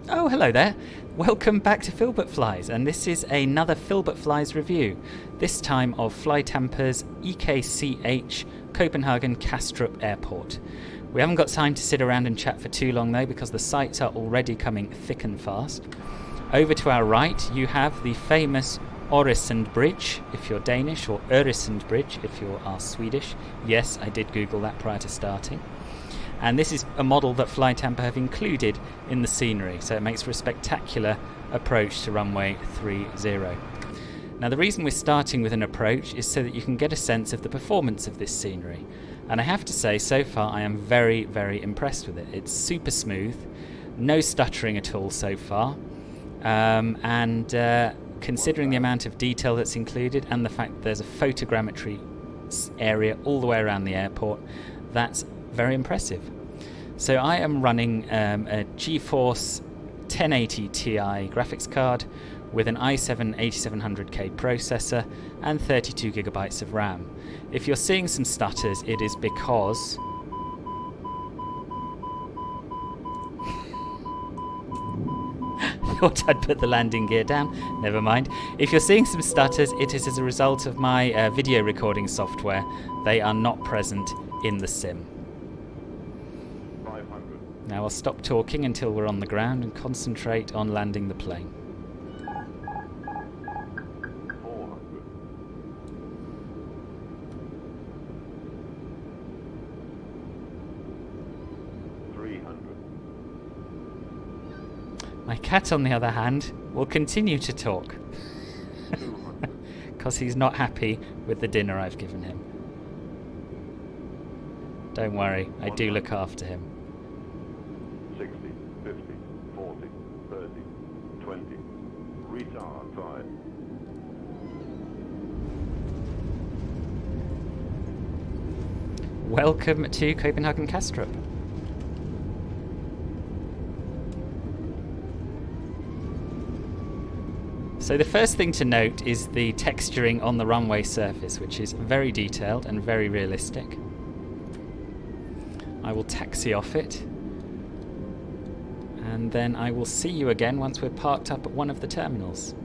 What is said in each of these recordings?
Oh, hello there. Welcome back to Filbert Flies, and this is another Filbert Flies review, this time of FlyTampa's EKCH Copenhagen Kastrup Airport. We haven't got time to sit around and chat for too long though, because the sights are already coming thick and fast. Over to our right you have the famous Øresund Bridge if you're Danish, or Øresund Bridge if you are Swedish. Yes, I did Google that prior to starting. And this is a model that FlyTampa have included in the scenery, so it makes for a spectacular approach to runway 30. Now the reason we're starting with an approach is so that you can get a sense of the performance of this scenery. And I have to say, so far I am very, very impressed with it. It's super smooth, no stuttering at all so far, considering the amount of detail that's included and the fact that there's a photogrammetry area all the way around the airport, that's very impressive. So I am running a GeForce 1080 Ti graphics card with an i7 8700K processor and 32 gigabytes of RAM. If you're seeing some stutters, it is because thought I'd put the landing gear down. Never mind. If you're seeing some stutters, it is as a result of my video recording software. They are not present in the sim. Now I'll stop talking until we're on the ground and concentrate on landing the plane. 400. 300. My cat, on the other hand, will continue to talk because he's not happy with the dinner I've given him. Don't worry, I do look after him. 60, 50, 40, 30, 20. Retard 5. Welcome to Copenhagen Kastrup. So the first thing to note is the texturing on the runway surface, which is very detailed and very realistic. I will taxi off it, and then I will see you again once we're parked up at one of the terminals.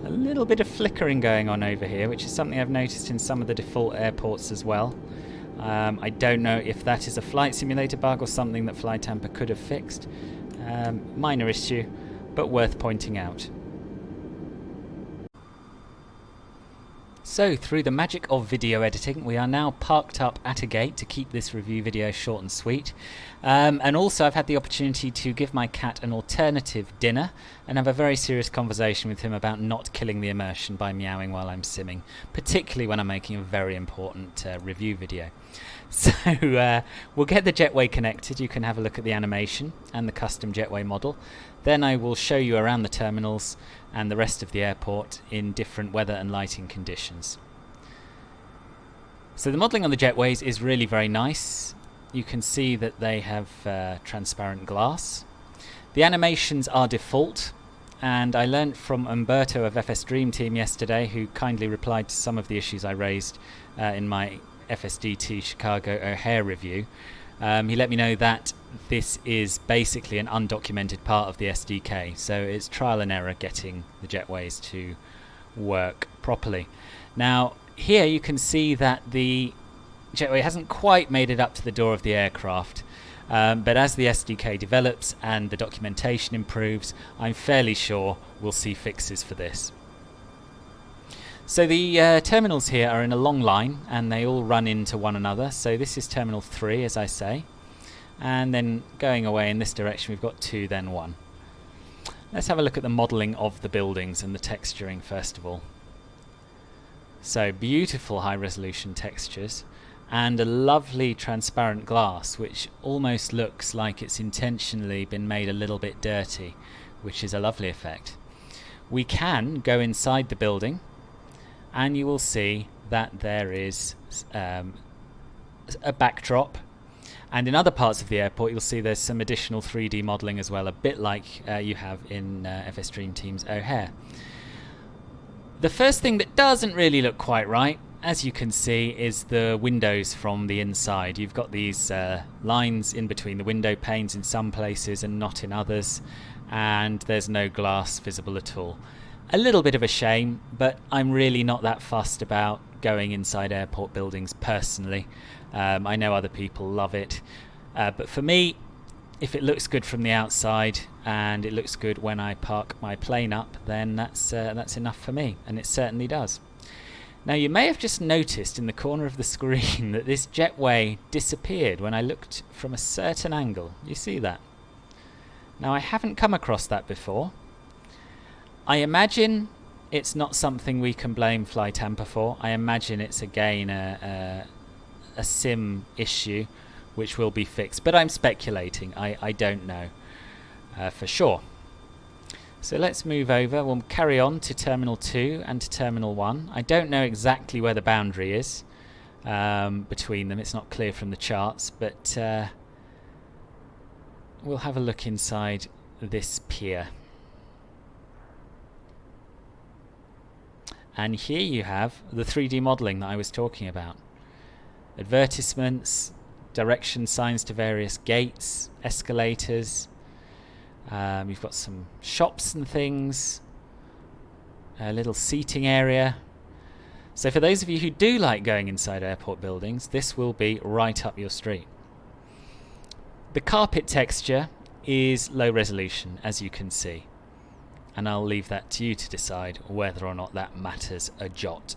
A little bit of flickering going on over here, which is something I've noticed in some of the default airports as well. I don't know if that is a flight simulator bug or something that FlyTampa could have fixed. Minor issue, but worth pointing out. So, through the magic of video editing, we are now parked up at a gate to keep this review video short and sweet. And also I've had the opportunity to give my cat an alternative dinner and have a very serious conversation with him about not killing the immersion by meowing while I'm simming, particularly when I'm making a very important review video. So we'll get the jetway connected. You can have a look at the animation and the custom jetway model. Then I will show you around the terminals and the rest of the airport in different weather and lighting conditions. So the modelling on the jetways is really very nice. You can see that they have transparent glass. The animations are default, and I learnt from Umberto of FS Dream Team yesterday, who kindly replied to some of the issues I raised in my FSDT Chicago O'Hare review. He let me know that this is basically an undocumented part of the SDK, so it's trial and error getting the jetways to work properly. Now here you can see that the jetway hasn't quite made it up to the door of the aircraft, but as the SDK develops and the documentation improves, I'm fairly sure we'll see fixes for this. So the terminals here are in a long line and they all run into one another. So this is Terminal 3, as I say, and then going away in this direction we've got 2, then 1. Let's have a look at the modelling of the buildings and the texturing first of all. So beautiful high resolution textures and a lovely transparent glass which almost looks like it's intentionally been made a little bit dirty, which is a lovely effect. We can go inside the building and you will see that there is a backdrop And in other parts of the airport, you'll see there's some additional 3D modelling as well, a bit like you have in FS Dream Team's O'Hare. The first thing that doesn't really look quite right, as you can see, is the windows from the inside. You've got these lines in between the window panes in some places and not in others, and there's no glass visible at all. A little bit of a shame, but I'm really not that fussed about going inside airport buildings personally. I know other people love it, but for me, if it looks good from the outside and it looks good when I park my plane up, then that's enough for me, and it certainly does. Now, you may have just noticed in the corner of the screen that this jetway disappeared when I looked from a certain angle. You see that? Now, I haven't come across that before. I imagine it's not something we can blame FlyTampa for. I imagine it's again a sim issue which will be fixed, but I'm speculating. I don't know for sure. So let's move over. We'll carry on to Terminal 2 and to Terminal 1. I don't know exactly where the boundary is between them. It's not clear from the charts, but we'll have a look inside this pier. And here you have the 3D modelling that I was talking about. Advertisements, direction signs to various gates, escalators. You've got some shops and things, a little seating area. So for those of you who do like going inside airport buildings, this will be right up your street. The carpet texture is low resolution, as you can see, and I'll leave that to you to decide whether or not that matters a jot.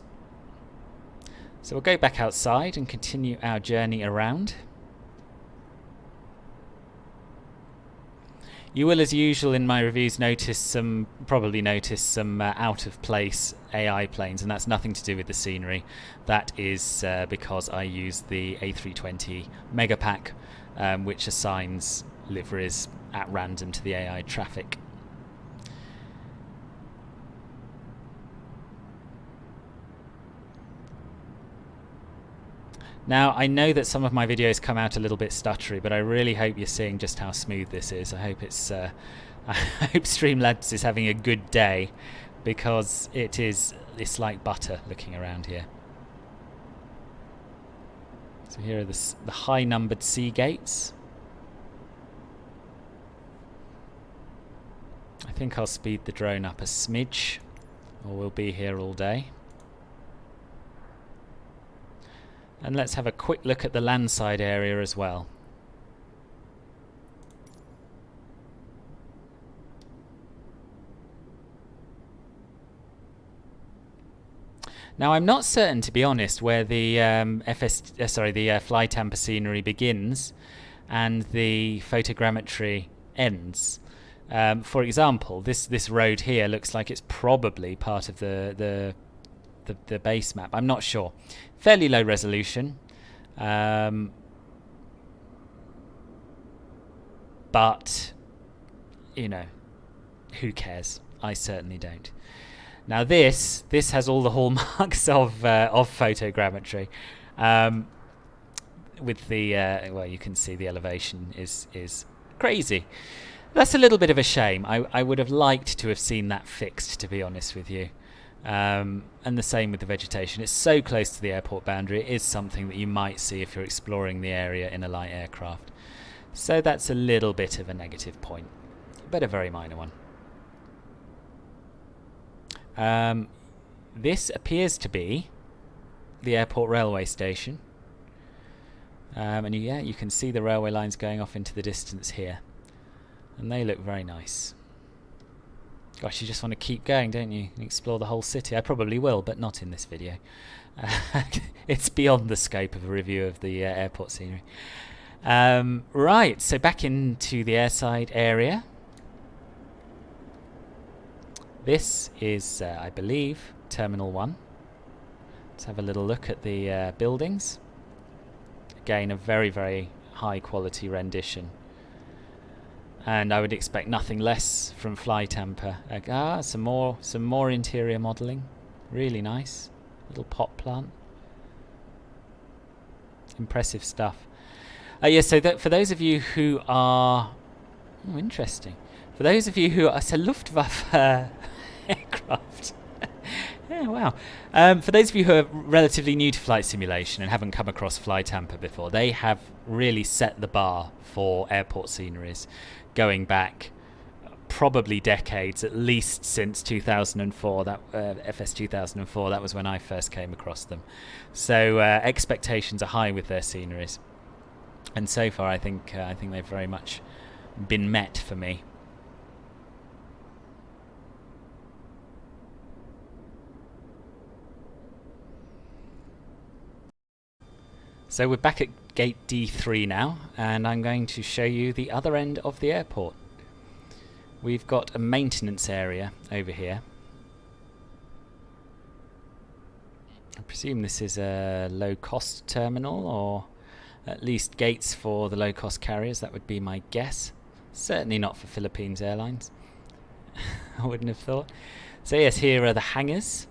So we'll go back outside and continue our journey around. You will, as usual in my reviews, probably notice some out of place AI planes, and that's nothing to do with the scenery. That is because I use the A320 Megapack, which assigns liveries at random to the AI traffic. Now, I know that some of my videos come out a little bit stuttery, but I really hope you're seeing just how smooth this is. I hope I hope Streamlabs is having a good day, because it's like butter looking around here. So here are the high numbered C gates. I think I'll speed the drone up a smidge, or we'll be here all day. And let's have a quick look at the landside area as well. Now, I'm not certain, to be honest, where the FlyTampa scenery begins and the photogrammetry ends. For example, this road here looks like it's probably part of the base map. I'm not sure. Fairly low resolution, but you know, who cares? I certainly don't. Now this has all the hallmarks of photogrammetry. With the well, you can see the elevation is crazy. That's a little bit of a shame. I would have liked to have seen that fixed, to be honest with you. And the same with the vegetation. It's so close to the airport boundary. It is something that you might see if you're exploring the area in a light aircraft. So that's a little bit of a negative point, but a very minor one. This appears to be the airport railway station. And you can see the railway lines going off into the distance here. And they look very nice. Gosh, you just want to keep going, don't you? And explore the whole city. I probably will, but not in this video. It's beyond the scope of a review of the airport scenery. Right, so back into the airside area. This is, I believe, Terminal 1. Let's have a little look at the buildings. Again, a very, very high quality rendition. And I would expect nothing less from FlyTampa. Some more interior modelling. Really nice. Little pot plant. Impressive stuff. Yeah, so that for those of you who are... Oh, interesting. For those of you who are... So Luftwaffe aircraft. Yeah, wow. For those of you who are relatively new to flight simulation and haven't come across FlyTampa before, they have really set the bar for airport sceneries going back probably decades, at least since 2004. That FS 2004, that was when I first came across them. So expectations are high with their sceneries, and so far I think they've very much been met for me. So we're back at gate D3 now, and I'm going to show you the other end of the airport. We've got a maintenance area over here. I presume this is a low-cost terminal, or at least gates for the low-cost carriers. That would be my guess. Certainly not for Philippines Airlines. I wouldn't have thought. So yes, here are the hangars.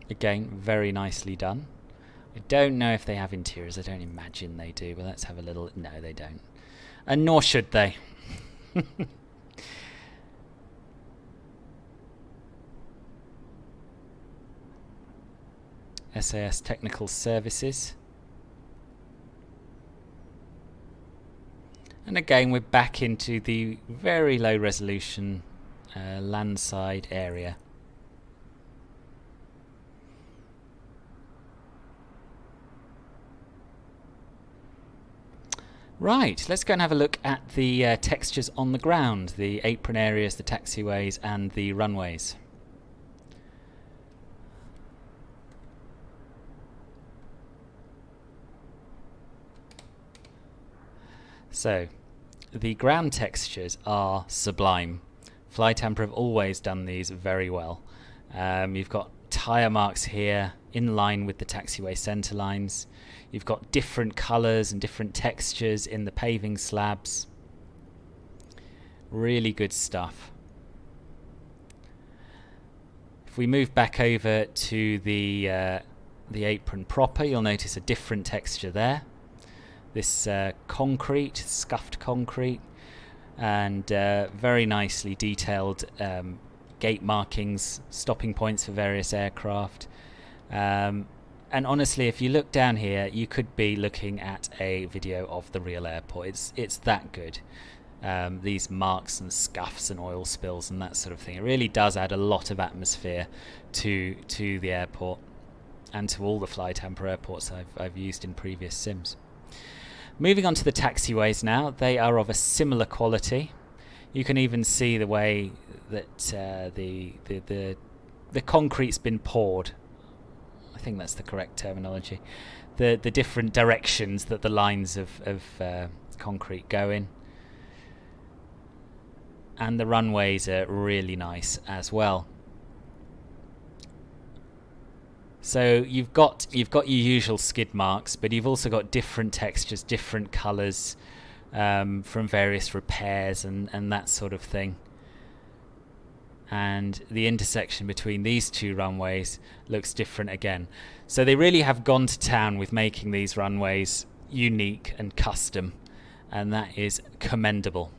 Again, very nicely done. I don't know if they have interiors. I don't imagine they do, but let's have a little... No, they don't. And nor should they. SAS Technical Services. And again, we're back into the very low resolution landside area. Right, let's go and have a look at the textures on the ground, the apron areas, the taxiways and the runways. So, the ground textures are sublime. FlyTampa have always done these very well. You've got tyre marks here in line with the taxiway centre lines. You've got different colours and different textures in the paving slabs. Really good stuff. If we move back over to the apron proper, you'll notice a different texture there. This concrete, scuffed concrete, and very nicely detailed gate markings, stopping points for various aircraft. And honestly, if you look down here, you could be looking at a video of the real airport. It's that good. These marks and scuffs and oil spills and that sort of thing. It really does add a lot of atmosphere to the airport and to all the FlyTampa airports I've used in previous sims. Moving on to the taxiways now, they are of a similar quality. You can even see the way that the concrete's been poured. I think that's the correct terminology. The different directions that the lines of concrete go in. And the runways are really nice as well. So you've got your usual skid marks, but you've also got different textures, different colours from various repairs and that sort of thing. And the intersection between these two runways looks different again. So they really have gone to town with making these runways unique and custom, and that is commendable.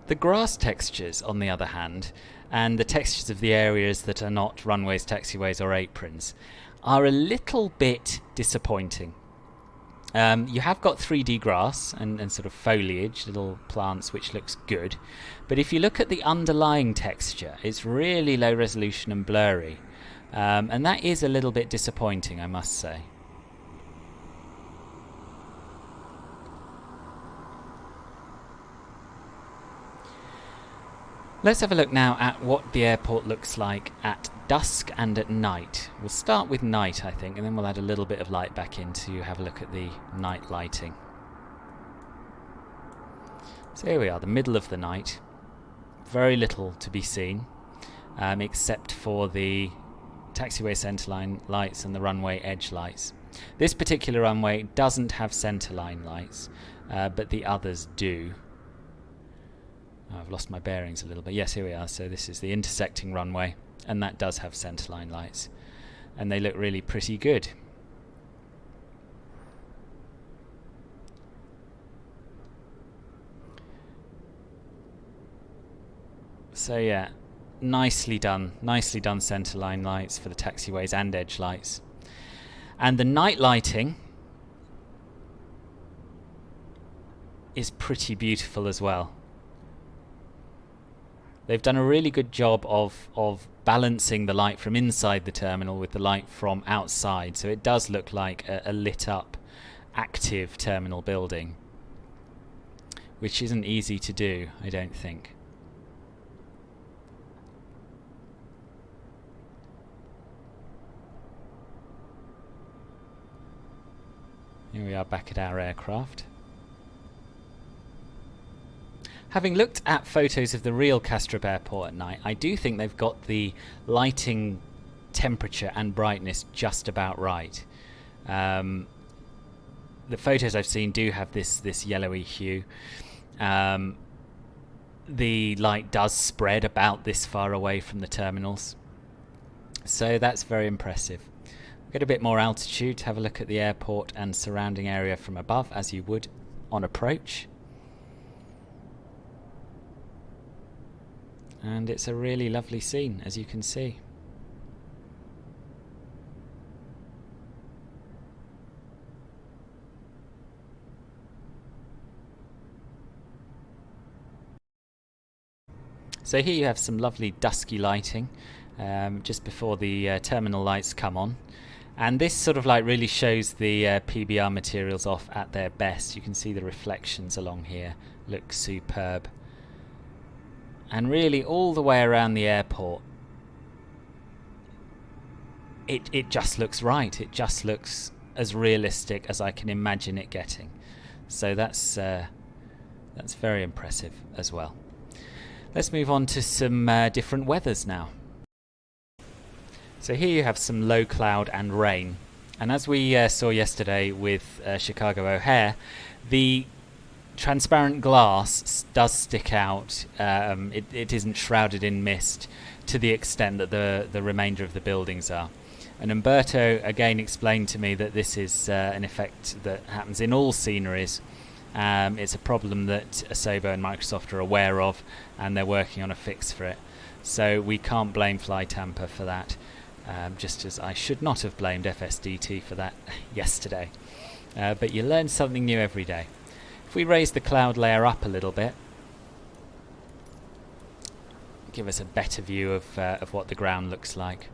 The grass textures, on the other hand, and the textures of the areas that are not runways, taxiways or aprons, are a little bit disappointing. You have got 3D grass and sort of foliage, little plants, which looks good. But if you look at the underlying texture, it's really low resolution and blurry. And that is a little bit disappointing, I must say. Let's have a look now at what the airport looks like at dusk and at night. We'll start with night, I think, and then we'll add a little bit of light back in to have a look at the night lighting. So here we are, the middle of the night. Very little to be seen, except for the taxiway centerline lights and the runway edge lights. This particular runway doesn't have centerline lights, but the others do. Oh, I've lost my bearings a little bit. Yes, here we are. So this is the intersecting runway, and that does have centerline lights, and they look really pretty good. So yeah, nicely done centerline lights for the taxiways and edge lights. And the night lighting is pretty beautiful as well. They've done a really good job of balancing the light from inside the terminal with the light from outside, so it does look like a lit up active terminal building, which isn't easy to do, I don't think. Here we are back at our aircraft. Having looked at photos of the real Kastrup airport at night, I do think they've got the lighting temperature and brightness just about right. The photos I've seen do have this yellowy hue. The light does spread about this far away from the terminals, so that's very impressive. Get a bit more altitude to have a look at the airport and surrounding area from above, as you would on approach. And it's a really lovely scene, as you can see. So here you have some lovely dusky lighting just before the terminal lights come on. And this sort of light really shows the PBR materials off at their best. You can see the reflections along here look superb. And really all the way around the airport, it just looks right. It just looks as realistic as I can imagine it getting. So that's very impressive as well. Let's move on to some different weathers now. So here you have some low cloud and rain, and as we saw yesterday with Chicago O'Hare, the transparent glass does stick out. It isn't shrouded in mist to the extent that the remainder of the buildings are. And Umberto again explained to me that this is an effect that happens in all sceneries. It's a problem that Asobo and Microsoft are aware of, and they're working on a fix for it. So we can't blame FlyTampa for that. Just as I should not have blamed FSDT for that yesterday. But you learn something new every day. If we raise the cloud layer up a little bit, give us a better view of what the ground looks like.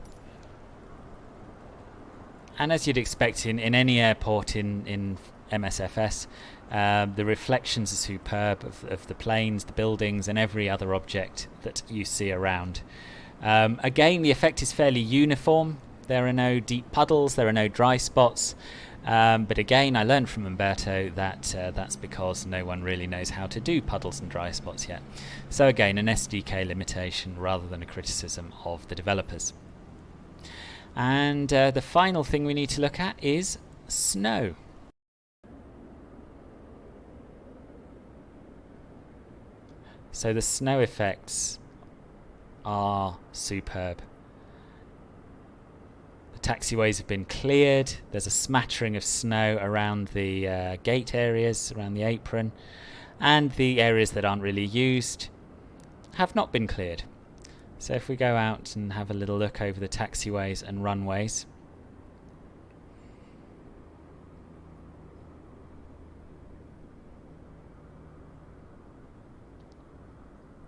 And as you'd expect in any airport in MSFS, the reflections are superb of the planes, the buildings, and every other object that you see around. Again, the effect is fairly uniform. There are no deep puddles, there are no dry spots. But again, I learned from Umberto that that's because no one really knows how to do puddles and dry spots yet. So again, an SDK limitation rather than a criticism of the developers. And the final thing we need to look at is snow. So the snow effects are superb. The taxiways have been cleared. There's a smattering of snow around the gate areas, around the apron, and the areas that aren't really used have not been cleared. So if we go out and have a little look over the taxiways and runways,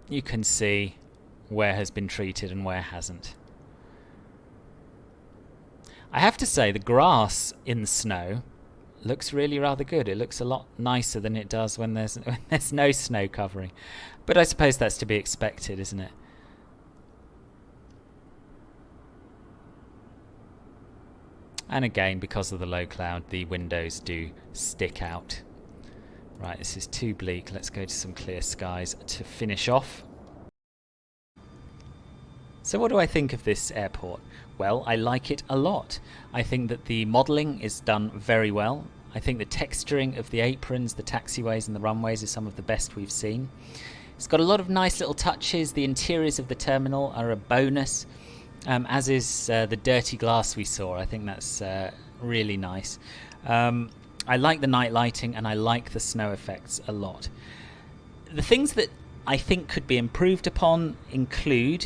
you can see where has been treated and where hasn't. I have to say the grass in the snow looks really rather good. It looks a lot nicer than it does when there's no snow covering. But I suppose that's to be expected, isn't it? And again, because of the low cloud, the windows do stick out. Right, this is too bleak. Let's go to some clear skies to finish off. So what do I think of this airport? Well, I like it a lot. I think that the modelling is done very well. I think the texturing of the aprons, the taxiways and the runways is some of the best we've seen. It's got a lot of nice little touches. The interiors of the terminal are a bonus, as is the dirty glass we saw. I think that's really nice. I like the night lighting and I like the snow effects a lot. The things that I think could be improved upon include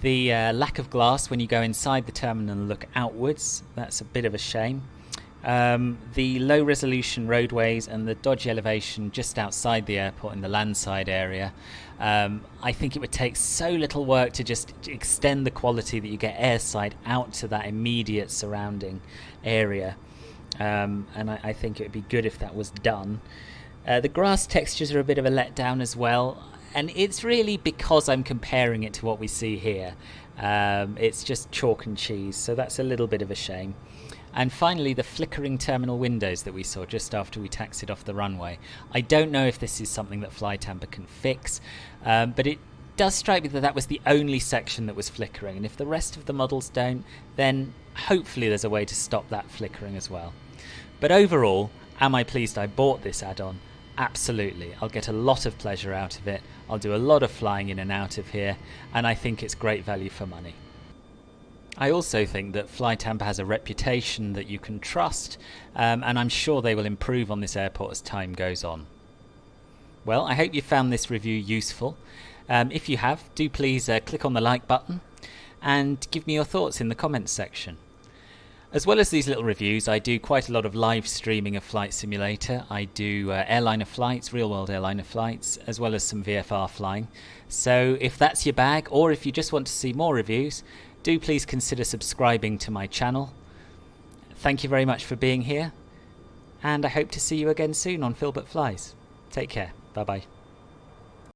the lack of glass when you go inside the terminal and look outwards. That's a bit of a shame. The low resolution roadways and the dodgy elevation just outside the airport in the landside area. I think it would take so little work to just extend the quality that you get airside out to that immediate surrounding area. And I think it would be good if that was done. The grass textures are a bit of a letdown as well, and it's really because I'm comparing it to what we see here. It's just chalk and cheese, so that's a little bit of a shame. And finally, the flickering terminal windows that we saw just after we taxied off the runway. I don't know if this is something that FlyTampa can fix, but it does strike me that that was the only section that was flickering, and if the rest of the models don't, then hopefully there's a way to stop that flickering as well. But overall, am I pleased I bought this add-on? Absolutely. I'll get a lot of pleasure out of it. I'll do a lot of flying in and out of here, and I think it's great value for money. I also think that FlyTampa has a reputation that you can trust, and I'm sure they will improve on this airport as time goes on. Well, I hope you found this review useful. If you have, do please click on the like button and give me your thoughts in the comments section. As well as these little reviews, I do quite a lot of live streaming of Flight Simulator. I do airliner flights, real-world airliner flights, as well as some VFR flying. So if that's your bag, or if you just want to see more reviews, do please consider subscribing to my channel. Thank you very much for being here, and I hope to see you again soon on Philbert Flies. Take care. Bye-bye.